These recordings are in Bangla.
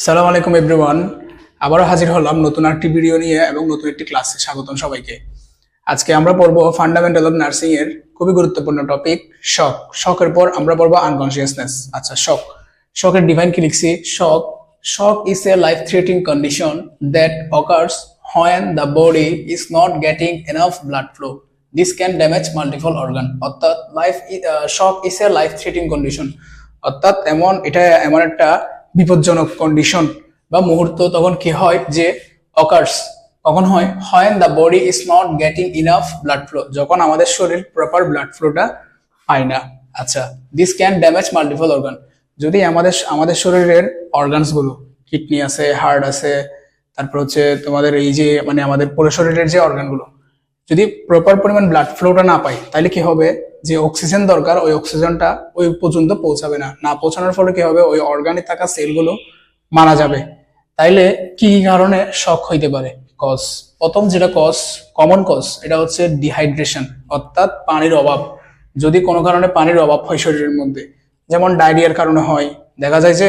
সালাম আলাইকুম এভরিওয়ান। আবারও হাজির হলাম নতুন একটি ভিডিও নিয়ে এবং নতুন একটি ক্লাসে স্বাগতম সবাইকে। আজকে আমরা পড়বো ফান্ডামেন্টাল অফ নার্সিং এর খুবই গুরুত্বপূর্ণ টপিক শক। শকের পর আমরা পড়বো আনকনসিয়াসনেস। আচ্ছা, শকের ডিফাইন কি লিখছি? Shock is a life threatening condition that occurs when the body is not getting enough blood flow. This can damage multiple organ. অর্থাৎ shock is a life threatening condition, অর্থাৎ এটা এমন একটা বিপজ্জনক কন্ডিশন বা মুহূর্ত তখন কি হয় যে অকার্স কখন হয় when the body is not getting enough blood flow, যখন আমাদের শরীর প্রপার ব্লাড ফ্লোটা পায় না। আচ্ছা, this can damage multiple organ. যদি আমাদের শরীরের অর্গানস গুলো, কিডনি আছে, হার্ট আছে, তারপর হচ্ছে তোমাদের এই যে আমাদের পুরো শরীরের যে অর্গানগুলো যদি প্রপার পরিমাণ ব্লাড ফ্লোটা না পায়, তাহলে কি হবে যে অক্সিজেন দরকার ওই অক্সিজেনটা ওই পর্যন্ত পৌঁছাবে না পৌঁছানোর ফলে কি হবে ওই অর্গানে থাকা সেলগুলো মারা যাবে। তাইলে কি কারণে শক হইতে পারে? প্রথম যেটা কমন কজ এটা হচ্ছে ডিহাইড্রেশন, অর্থাৎ পানির অভাব। যদি কোনো কারণে পানির অভাব হয় শরীরের মধ্যে, যেমন ডায়রিয়ার কারণে হয়, দেখা যায় যে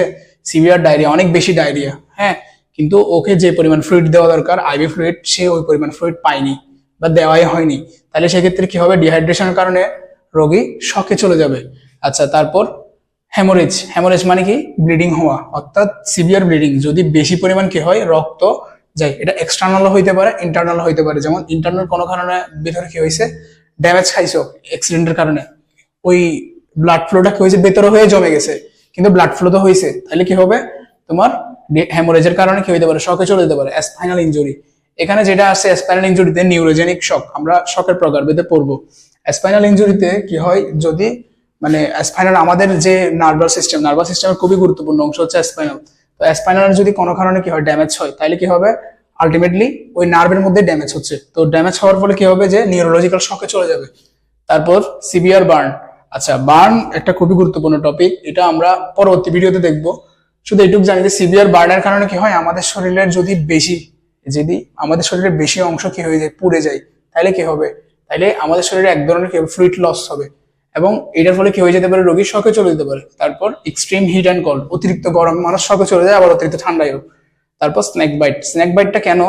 সিভিয়ার ডায়রিয়া, অনেক বেশি ডায়রিয়া, হ্যাঁ, কিন্তু ওকে যে পরিমাণ ফ্লুইড দেওয়া দরকার আইভি ফ্লুইড, সে ওই পরিমাণ ফ্লুইড পায়নি বা দেওয়াই হয়নি, তাহলে সেক্ষেত্রে কি হবে? ডিহাইড্রেশনের কারণে রোগী শকে চলে যাবে। আচ্ছা, তারপর হেমোরেজ মানে কি? ব্লিডিং হওয়া, অর্থাৎ সিভিয়ার ব্লিডিং। যদি বেশি পরিমাণ কি হয়, রক্ত যায়, এটা এক্সটার্নাল হইতে পারে, ইন্টারনাল হইতে পারে। যেমন ইন্টারনাল কোনো কারণে ভিতরে কি হয়েছে, ড্যামেজ খাইছো অ্যাক্সিডেন্টের কারণে, ওই ব্লাড ফ্লোটা কি হয়েছে, ভেতরে হয়ে জমে গেছে, কিন্তু ব্লাড ফ্লো তো হয়েছে, তাহলে কি হবে তোমার হেমোরেজের কারণে কি হইতে পারে, শকে চলে যেতে পারে। স্পাইনাল ইনজুরি, এখানে যেটা আছে স্পাইনাল ইনজুরিতে নিউরোজেনিক শক, আমরা শকের প্রকারভেদে পড়বো। স্পাইনাল ইনজুরিতে কি হয়, যদি স্পাইনাল আমাদের যে নার্ভাস সিস্টেমের খুবই গুরুত্বপূর্ণ অংশ হচ্ছে স্পাইনাল। তো স্পাইনাল যদি কোনো কারণে কি হয় ড্যামেজ হয়, তাহলে কি হবে আলটিমেটলি ওই নার্ভের মধ্যে ড্যামেজ হচ্ছে, তো ড্যামেজ হওয়ার ফলে কি হবে যে নিউরোলজিক্যাল শকে চলে যাবে। তারপর সিভিয়ার বার্ন। আচ্ছা, বার্ন একটা খুবই গুরুত্বপূর্ণ টপিক, এটা আমরা পরবর্তী ভিডিওতে দেখবো। শুধু এইটুকু জানি যে সিভিয়ার বার্নের কারণে কি হয়, আমাদের শরীরের যদি আমাদের শরীরের বেশি অংশ কি হয়ে যায়, পুড়ে যায়, তাহলে কি হবে, তাহলে আমাদের শরীরে এক ধরনের কি ফ্লুইড লস হবে এবং এটার ফলে কি হয়ে যেতে পারে, রোগী শকে চলে যেতে পারে। তারপর এক্সট্রিম হিট অ্যান্ড কোল্ড, অতিরিক্ত গরম মানুষ শকে চলে যায়, আবার অতিরিক্ত ঠান্ডায়ও। তারপর স্নেক বাইটটা কেন?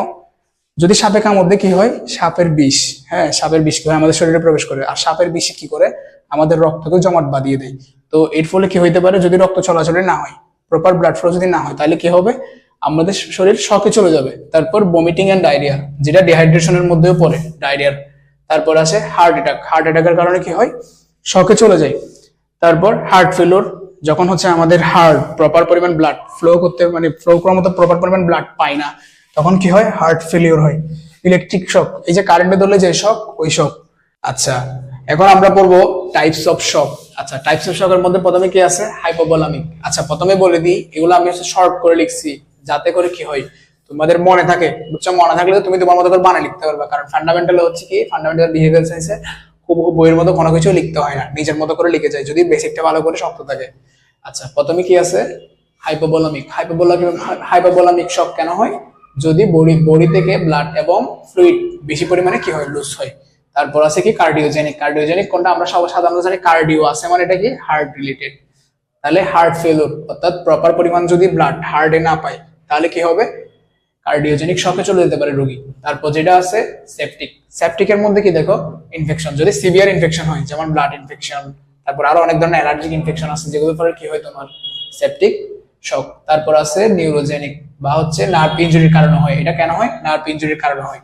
যদি সাপে কামড়ে কি হয়, সাপের বিষ, হ্যাঁ, সাপের বিষ কি হয় আমাদের শরীরে প্রবেশ করে, আর সাপের বিষ কি করে আমাদের রক্তকে জমাট বাঁধিয়ে দেয়। তো এর ফলে কি হইতে পারে, যদি রক্ত চলাচলে না হয়, প্রপার ব্লাড ফ্লো যদি না হয়, তাহলে কি হবে, আমাদের শরীর শকে চলে যাবে। তারপর ভমিটিং এন্ড ডায়রিয়া, যেটা ডিহাইড্রেশনের মধ্যেও পড়ে, ডায়রিয়ার। তারপর আছে হার্ট অ্যাটাকের কারণে কি হয়, শকে চলে যায়। তারপর হার্ট ফেলোর, যখন হচ্ছে আমাদের হার্ট প্রপার পরিমাণ ব্লাড ফ্লো ফ্লো করার মতো প্রপার পরিমাণ ব্লাড পায় না, তখন কি হয়, হার্ট ফেলিওর হয়। ইলেকট্রিক শক, এই যে কারেন্টে ধরলে যে শক, ওই শক। আচ্ছা, এখন আমরা পড়বো টাইপস অফ শক। আচ্ছা, টাইপস অফ শকের মধ্যে প্রথমে কি আছে, হাইপোভোলামিক। আচ্ছা, প্রথমে বলে দিই, এগুলো আমি শর্ট করে লিখছি যাতে করে কি হয় তোমাদের মনে থাকে, বুঝছো? মনে থাকলে তুমি তোমার মতো করে বানায় লিখতে পারবে, কারণ ফান্ডামেন্টাল হচ্ছে কি, ফান্ডামেন্টাল বিহেভিয়ার সায়েন্সে খুব বইয়ের মতো কোনো কিছু লিখতে হয় না, নিজের মতো করে লিখে যায় যদি বেসিকটা ভালো করে শক্ত থাকে। আচ্ছা, প্রথমে কি আছে, হাইপোভোলামিক শক কেন হয়? যদি বডি থেকে ব্লাড এবং ফ্লুইড বেশি পরিমাণে কি হয়, লুজ হয়। তারপর আছে কি কার্ডিওজেনিক কোনটা আমরা সাধারণত জানি, কার্ডিও আছে মানে এটা কি, হার্ট রিলেটেড। তাহলে হার্ট ফেলিওর, অর্থাৎ প্রপার পরিমাণ যদি ব্লাড হার্টে না পায়, তাহলে কি হবে, কার্ডিওজেনিক শকে চলে যেতে পারে রোগী। তারপর যেটা আছে সেপটিকের মধ্যে কি দেখো, ইনফেকশন, যদি সিভিয়ার ইনফেকশন হয়, যেমন ব্লাড ইনফেকশন, তারপর আরো অনেক ধরনের অ্যালার্জিক ইনফেকশন আছে, যেগুলোর ফলে কি হয় তোমার সেপটিক শক। তারপর আছে নিউরোজেনিক বা হচ্ছে নার্ভ ইনজুরির কারণে হয়। এটা কেন হয়, নার্ভ ইনজুরির কারণে হয়।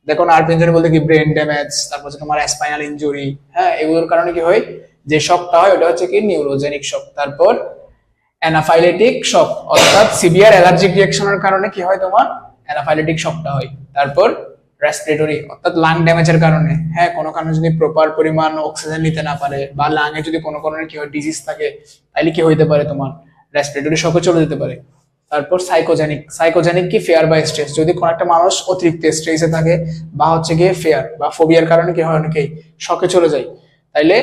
দেখো, নার্ভ ইনজুরি বলতে কি, ব্রেন ড্যামেজ, তারপর হচ্ছে তোমার স্পাইনাল ইনজুরি, হ্যাঁ, এগুলোর কারণে কি হয়, যে শকটা হয় ওটা হচ্ছে কি নিউরোজেনিক শক। তারপর অ্যানাফাইলেটিক শক, অর্থাৎ সিভিয়ার অ্যালার্জিক রিঅ্যাকশনের কারণে কি হয়, তোমার অ্যানাফাইলেটিক শকটা হয়। তারপর রেসপিরেটরি, অর্থাৎ লাং ড্যামেজের কারণে, হ্যাঁ, কোনো কারণে যদি প্রপার পরিমাণ অক্সিজেন নিতে না পারে বা লাঙে যদি কোনো কারণে কি হয়, ডিজিজ থাকে, তাহলে কি হইতে পারে, তোমার রেসপিরেটরি শকে চলে যেতে পারে। তারপর সাইকোজেনিক কি, ফেয়ার বা স্ট্রেস, যদি কোনো একটা মানুষ অতিরিক্ত স্ট্রেসে থাকে বা হচ্ছে গিয়ে ফেয়ার বা ফোবিয়ার কারণে কি হয়, অনেকেই শকে চলে যায়, তাইলে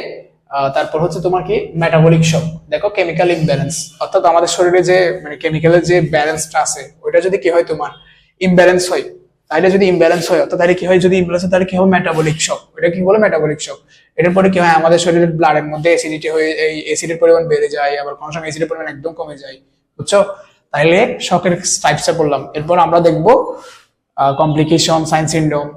তারপর হচ্ছে তোমার কি মেটাবলিক শক। দেখো, কেমিক্যাল ইমব্যালেন্স, অর্থাৎ আমাদের শরীরে যে কেমিক্যালের যে ব্যালেন্সটা আছে, ওইটা যদি কি হয়, তোমার ইমব্যালেন্স হয়, অর্থাৎ তাহলে কি হয়, যদি ইমব্যালেন্স হয়, তাহলে কি হবে, মেটাবলিক শক। এটা কি বলে, মেটাবলিক শক। এটার পরে কি হয়, আমাদের শরীরের ব্লাডের মধ্যে অ্যাসিডিটি হয়ে এই অ্যাসিডের পরিমাণ বেড়ে যায়, আবার কোনো সময় অ্যাসিডের পরিমাণ একদম কমে যায়, বুঝছো? তাইলে শকের টাইপসে পড়লাম। এরপর আমরা দেখবো কমপ্লিকেশন, সাইন সিনড্রোম।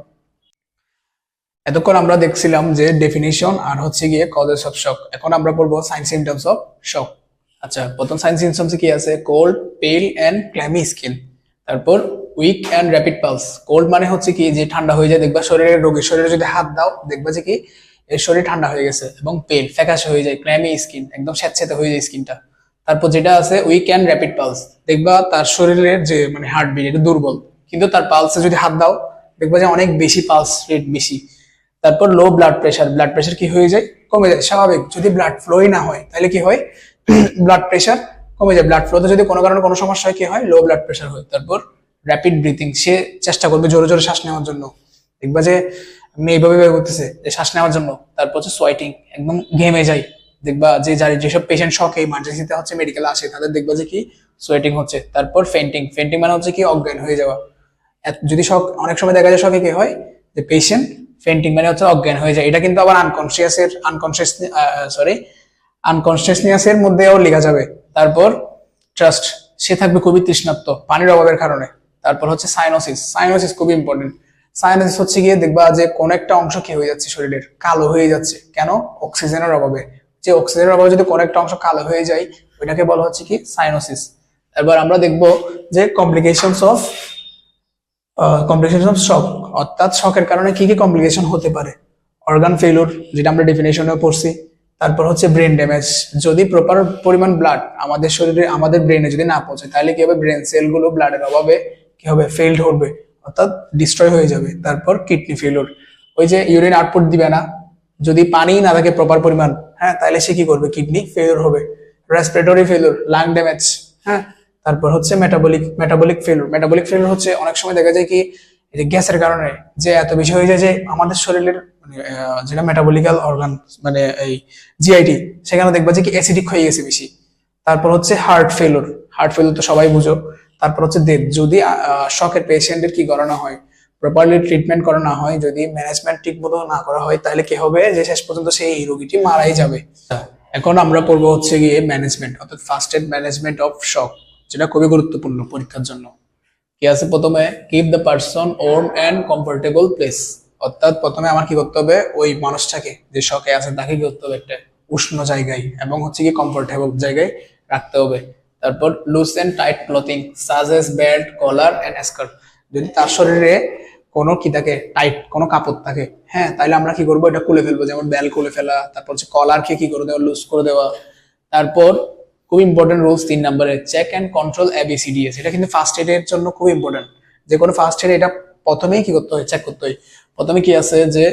এতক্ষণ আমরা দেখছিলাম যে ডেফিনিশন আর হচ্ছে গিয়ে কজেস অফ শক। এখন আমরা পড়বো সাইন সিমটমস অফ শক। আচ্ছা, প্রথম সাইন সিমটমস কি আছে? Cold, pale and clammy skin. তারপর weak and rapid pulse. Cold মানে হচ্ছে কি যে ঠান্ডা হয়ে যায়, দেখবা শরীরের রোগীর শরীরে যদি হাত দাও দেখবা যে কি এর শরীর ঠান্ডা হয়ে গেছে। এবং পেল ফ্যাকাশে হয়ে যায়, ক্ল্যামি স্কিন একদম স্যাঁতস্যাঁতে হয়ে যায় স্কিনটা। তারপর যেটা আছে উইক এন্ড র্যাপিড পালস, দেখবা তার শরীরের যে মানে হার্টবিট এটা দুর্বল, কিন্তু তার পালসে যদি হাত দাও দেখবা যে অনেক বেশি পালস রেট বেশি। তারপর low blood pressure, blood pressure কি হয়ে যায়? কমে যায়। স্বাভাবিক, যদি ব্লাড ফ্লোই না হয় তাহলে কি হয়? ব্লাড প্রেশার কমে যায়। ব্লাড ফ্লোতে যদি কোনো কারণে কোনো সমস্যা হয় কি হয়? লো ব্লাড প্রেশার হয়। তারপর র্যাপিড ব্রিথিং, সে চেষ্টা করবে জোরে জোরে শ্বাস নেওয়ার জন্য, দেখবা যে আমি এইভাবে করতেছে যে শ্বাস নেওয়ার জন্য। তারপর হচ্ছে সোয়েটিং, একদম ঘেমে যায়। দেখবা যে যেসব পেশেন্ট শকে ইমার্জেন্সিতে হচ্ছে মেডিকেলে আসে তাদের দেখবা যে কি সোয়েটিং হচ্ছে। তারপর ফেন্টিং, ফেন্টিং মানে হচ্ছে কি অজ্ঞান হয়ে যাওয়া। যদি শক, অনেক সময় দেখা যায় শকে কি হয় যে পেশেন্ট ফেন্টিং মানে হচ্ছে অজ্ঞান হয়ে যায়। এটা কিন্তু আবার আনকনসিয়াসনেসের মধ্যেও লেখা যাবে। তারপর ট্রাস্ট, সে থাকবে খুবই তৃষ্ণার্ত পানির অভাবের কারণে। তারপর হচ্ছে সাইনোসিস, সাইনোসিস খুবই ইম্পর্টেন্ট। সাইনোসিস হচ্ছে গিয়ে দেখবা যে কোন একটা অংশ কি হয়ে যাচ্ছে, শরীরের কালো হয়ে যাচ্ছে। কেন? অক্সিজেনের অভাবে। যে অক্সিজেনের অভাবে যদি কোনো একটা অংশ কালো হয়ে যায় ওইটাকে বলা হচ্ছে কি সাইনোসিস। এবার আমরা দেখবো যে কমপ্লিকেশনস অফ শক, অর্থাৎ শকের কারণে কি কি কমপ্লিকেশন হতে পারে। অর্গান ফেলিউর, যেটা আমরা ডেফিনেশনে পড়ছি। তারপর হচ্ছে ব্রেন ড্যামেজ, যদি প্রপার পরিমাণ ব্লাড আমাদের শরীরে আমাদের ব্রেনে যদি না পৌঁছে তাহলে কি হবে? ব্রেন সেলগুলো ব্লাডের অভাবে কি হবে? ফেইল্ড হবে, অর্থাৎ ডিস্ট্রয় হয়ে যাবে। তারপর কিডনি ফেলিউর, ওই যে ইউরিন আউটপুট দিবে না, যদি পানি না থাকে প্রপার পরিমাণ, হ্যাঁ, তাহলে সে কি করবে? কিডনি ফেলিউর হবে। রেসপিরেটরি ফেলিউর, লাং ড্যামেজ, হ্যাঁ। তারপর হচ্ছে মেটাবলিক ফেলিউর হচ্ছে অনেক সময় দেখা যায় কি গ্যাসের কারণে যে এত বেশি হয়ে যায় যে আমাদের শরীরের মানে যেটা মেটাবলিক্যাল অর্গান মানে এই জিআইটি, সেখানে দেখবা যে কি অ্যাসিডিক হয়ে গেছে বেশি। তারপর হচ্ছে হার্ট ফেলিউর তো সবাই বুঝো। তারপর হচ্ছে ডেথ, যদি শকের পেশেন্টের কি করানো হয়, প্রপারলি ট্রিটমেন্ট করা না হয়, যদি ম্যানেজমেন্ট ঠিক মতো না করা হয় তাহলে কি হবে? যে শেষ পর্যন্ত সেই রোগীটি মারাই যাবে। এখন আমরা পড়বো হচ্ছে গিয়ে ম্যানেজমেন্ট, অর্থাৎ first aid management of shock, যেটা খুবই গুরুত্বপূর্ণ পরীক্ষার জন্য। কি আছে প্রথমে? Keep the person warm and comfortable place, অর্থাৎ প্রথমে আমার কি করতে হবে? ওই মানুষটাকে যে শকে আছে তাকে কি করতে হবে? একটা উষ্ণ জায়গায় এবং হচ্ছে কি কমফোর্টেবল জায়গায় রাখতে হবে। তারপর loose and tight clothing such as belt, collar and skirt, যদি তার শরীরে কোনো কি থাকে, টাইট কোনো কাপড় থাকে, হ্যাঁ, তাহলে আমরা কি করবো? এটা খুলে ফেলবো, যেমন বেল খুলে ফেলা। তারপর হচ্ছে কলারকে কি করে দেওয়া? লুজ করে দেওয়া। তারপর খুব ইম্পর্টেন্ট রুলস 3 নম্বরে, চেক এন্ড কন্ট্রোল ABCDS, এটা কিন্তু ফার্স্ট এড এর জন্য খুব ইম্পর্টেন্ট। যে কোনো ফার্স্ট এড এটা প্রথমেই কি করতে হয়? চেক করতে হয়। প্রথমে কি আছে যে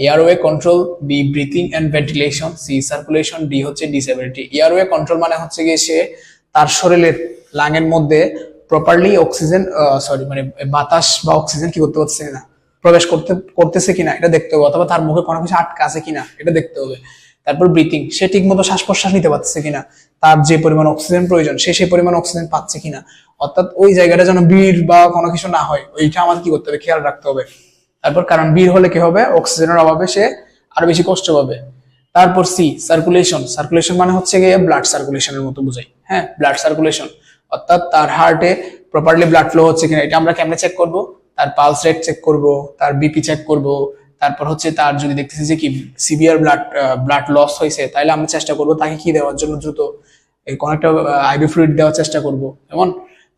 airway control, B breathing and ventilation, C circulation, D হচ্ছে ডিসএবিলিটি। এয়ারওয়ে কন্ট্রোল মানে হচ্ছে গিয়ে সে তার শরীরের লাংয়ের মধ্যে প্রপারলি অক্সিজেন মানে বাতাস বা অক্সিজেন কি করতে পারছে কিনা, প্রবেশ করতেছে কিনা এটা দেখতে হবে, অথবা তার মুখে কোনো কিছু আটকা আছে কিনা এটা দেখতে হবে। তারপর ব্রিথিং, সে ঠিক মতো শ্বাস প্রশ্বাস নিতে পারছে কিনা, তার যে পরিমাণ অক্সিজেন প্রয়োজন সে সেই পরিমাণ অক্সিজেন পাচ্ছে কিনা, অর্থাৎ ওই জায়গাটা যেন ভিড় বা কোনো কিছু না হয় ওইটা আমাদের কি করতে হবে? খেয়াল রাখতে হবে। তারপর কারণ ভিড় হলে কি হবে? অক্সিজেনের অভাবে সে আরো বেশি কষ্ট পাবে। তারপর সি সার্কুলেশন মানে হচ্ছে গিয়ে ব্লাড সার্কুলেশনের মতো বোঝাই, হ্যাঁ, ব্লাড সার্কুলেশন, অর্থাৎ তার হার্টে প্রপারলি ব্লাড ফ্লো হচ্ছে কিনা। এটা আমরা কেমনে চেক করব? তার পালস রেট চেক করব, তার বিপি চেক করব। তারপর হচ্ছে তার যদি দেখতেছি যে কি সিভিয়ার ব্লাড লস হয়েছে তাহলে আমরা চেষ্টা করব তাকে কি দেওয়ার জন্য দ্রুত কোন একটা আইভি ফ্লুইড দেওয়ার চেষ্টা করব, এমন।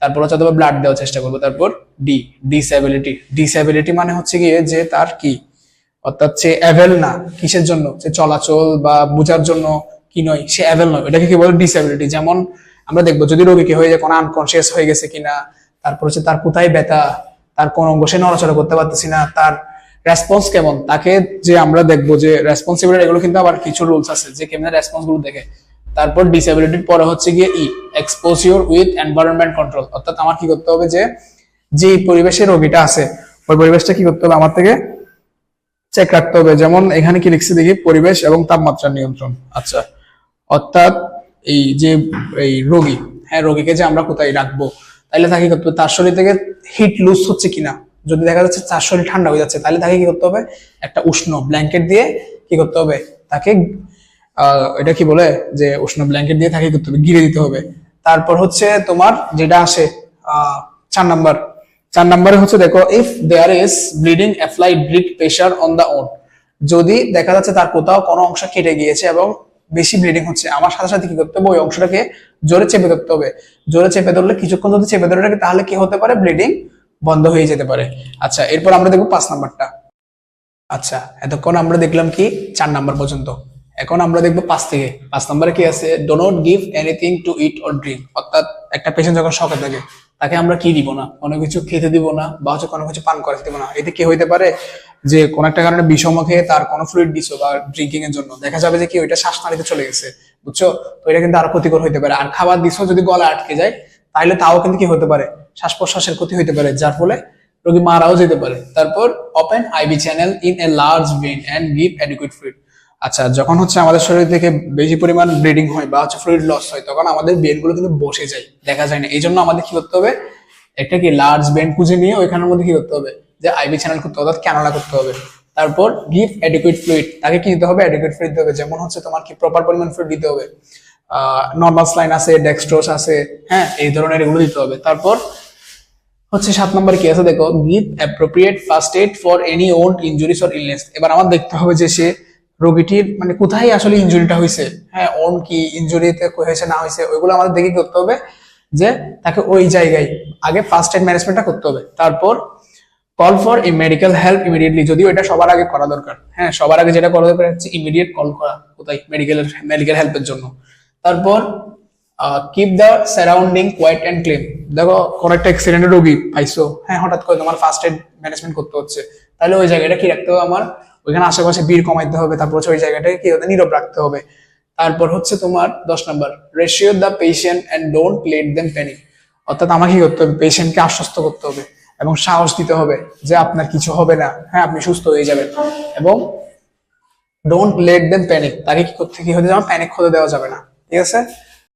তারপর হচ্ছে অথবা ব্লাড দেওয়ার চেষ্টা করব। তারপর ডিসএবিলিটি মানে হচ্ছে গিয়ে যে তার কি, অর্থাৎ সে অ্যাভেল না, কিসের জন্য? সে চলাচল বা বোঝার জন্য কি নয়, সে অ্যাভেল নয়, এটাকে কি বলে? ডিসএবিলিটি। যেমন আমরা দেখবো যদি রোগী কি হয়ে যায়, কোনো আনকনসিয়াস হয়ে গেছে কিনা, তারপর হচ্ছে তার কোথায় ব্যথা, তার কোন অঙ্গ সে নড়াচড়া করতে পারতেছি না, তার রেসপন্স কেমন, তাকে যে আমরা দেখবো যে রেসপন্সিবিলিটি, এগুলো কিন্তু আবার কিছু রুলস আছে যে কেমন রেসপন্স গুলো দেখে। তারপর ডিসএবিলিটির পরে হচ্ছে গিয়ে এক্সপোজিওর উইথ এনভায়রনমেন্ট কন্ট্রোল, অর্থাৎ আমার কি করতে হবে? যে পরিবেশে রোগীটা আছে ওই পরিবেশটা কি করতে হবে? আমার থেকে চেক রাখতে হবে। যেমন এখানে কি লিখছি দেখি, পরিবেশ এবং তাপমাত্রা নিয়ন্ত্রণ। আচ্ছা, অর্থাৎ এই রোগী, হ্যাঁ, রোগীকে যে আমরা কোথায় রাখবো, তাহলে তাকে কি করতে হবে? তার শরীর থেকে হিট লুজ হচ্ছে কিনা, যদি দেখা যাচ্ছে তার শরীর ঠান্ডা হয়ে যাচ্ছে তাহলে তাকে কি করতে হবে? একটা উষ্ণ ব্ল্যাঙ্কেট দিয়ে কি করতে হবে? তাকে এটা কি বলে যে উষ্ণ ব্ল্যাঙ্কেট দিয়ে তাকে করতে হবে, গিরে দিতে হবে। তারপর হচ্ছে তোমার যেটা আসে 4 নাম্বার, 4 নাম্বারে হচ্ছে দেখো if there is bleeding apply direct pressure on the wound. যদি দেখা যাচ্ছে তার কোথাও কোনো অংশ কেটে গিয়েছে এবং বেশি ব্লিডিং হচ্ছে, আমার সাথে সাথে কি করতে হবে, ওই অংশটাকে জোরে চেপে ধরতে হবে। জোরে চেপে ধরলে কিছুক্ষণ যদি চেপে ধরে রাখে তাহলে কি হতে পারে, ব্লিডিং বন্ধ হয়ে যেতে পারে। আচ্ছা, এরপর আমরা দেখবো 5 নাম্বারটা। আচ্ছা, এতক্ষণ আমরা দেখলাম কি 4 নাম্বার পর্যন্ত, এখন আমরা দেখবো 5 থেকে। 5 নাম্বারে কি আছে, do not give anything to eat or drink. অর্থাৎ একটা পেশেন্ট যখন শকে থাকে তাকে আমরা কি দিব না, কোনো কিছু খেতে দিব না বা হচ্ছে কোনো কিছু পান করাতে দিব না। এতে কি হইতে পারে যে কোনো একটা কারণে বিষম খেয়ে তার কোনো ফ্লুইড দিছো বা ড্রিঙ্কিং এর জন্য দেখা যাবে যে কি ওইটা শ্বাসনালীতে চলে গেছে, বুঝছো? তো এটা কিন্তু আরো ক্ষতিকর হইতে পারে। আর খাবার দিছো যদি গলা আটকে যায় তাহলে তাও কিন্তু কি হতে পারে, শ্বাস প্রশ্বাসের ক্ষতি হইতে পারে, যার ফলে রোগী মারাও যেতে পারে। তারপর open IV channel in a large vein and give adequate fluid. আচ্ছা, যখন হচ্ছে আমাদের শরীর থেকে বেশি পরিমাণ ব্লিডিং হয় বা হচ্ছে ফ্লুইড লস হয় তখন আমাদের ভেইন গুলো কিন্তু বসে যায়, দেখা যায় না। এই জন্য আমাদের কি করতে হবে, একটা কি লার্জ ভেইন খুঁজে নিয়ে ওইখানের মধ্যে কি করতে হবে, যে আইভি চ্যানেল করতে হবে, অর্থাৎ ক্যানুলা করতে হবে। তারপর গিভ অ্যাডিকুয়েট ফ্লুইড, তাকে কি দিতে হবে, অ্যাডিকুয়েট ফ্লুইড দিতে হবে। যেমন হচ্ছে তোমার কি প্রপার পরিমাণ ফ্লুইড দিতে হবে, নর্মাল স্লাইন আছে, ডেক্সট্রোস আছে, হ্যাঁ, এই ধরনের এগুলো দিতে হবে। তারপর হচ্ছে 7 নম্বরে কি আছে দেখো, give appropriate first aid for any wound injuries or illness. এবার আমার দেখতে হবে যে সে রোগীটির মানে কোথায় আসলে ইনজুরিটা হয়েছে, হ্যাঁ, ওন কি ইনজুরিতে হয়েছে না হয়েছে ওইগুলো আমাদের দেখে করতে হবে, যে তাকে ওই জায়গায় আগে ফার্স্ট এড ম্যানেজমেন্টটা করতে হবে। তারপর call for a medical help immediately, যদিও এটা সবার আগে করা দরকার, হ্যাঁ, সবার আগে যেটা করা দরকার হচ্ছে ইমিডিয়েট কল করা কোথায়, মেডিকেল হেল্পের জন্য। তারপর keep the surrounding quiet and clean. দেখো কোন একটা অ্যাক্সিডেন্টের রোগী পাইছো, হ্যাঁ, হঠাৎ করে তোমার ফার্স্ট এড ম্যানেজমেন্ট করতে হচ্ছে, তাহলে ওই জায়গাটা কি রাখতে হবে, আমার ওইখানে আশেপাশে ভিড় কমাইতে হবে। তারপর হচ্ছে ওই জায়গাটাকে কি নীরব রাখতে হবে। তারপর হচ্ছে তোমার 10 number, reassure the patient and don't let them panic. অর্থাৎ আমাকে কি করতে হবে, পেশেন্টকে আশ্বস্ত করতে হবে এবং সাহস দিতে হবে যে আপনার কিছু হবে না, হ্যাঁ, আপনি সুস্থ হয়ে যাবেন। এবং ডোন্ট লেট দেম প্যানিক, তাকে কি করতে কি হতে যাবে, প্যানিক হতে দেওয়া যাবে না, ঠিক আছে।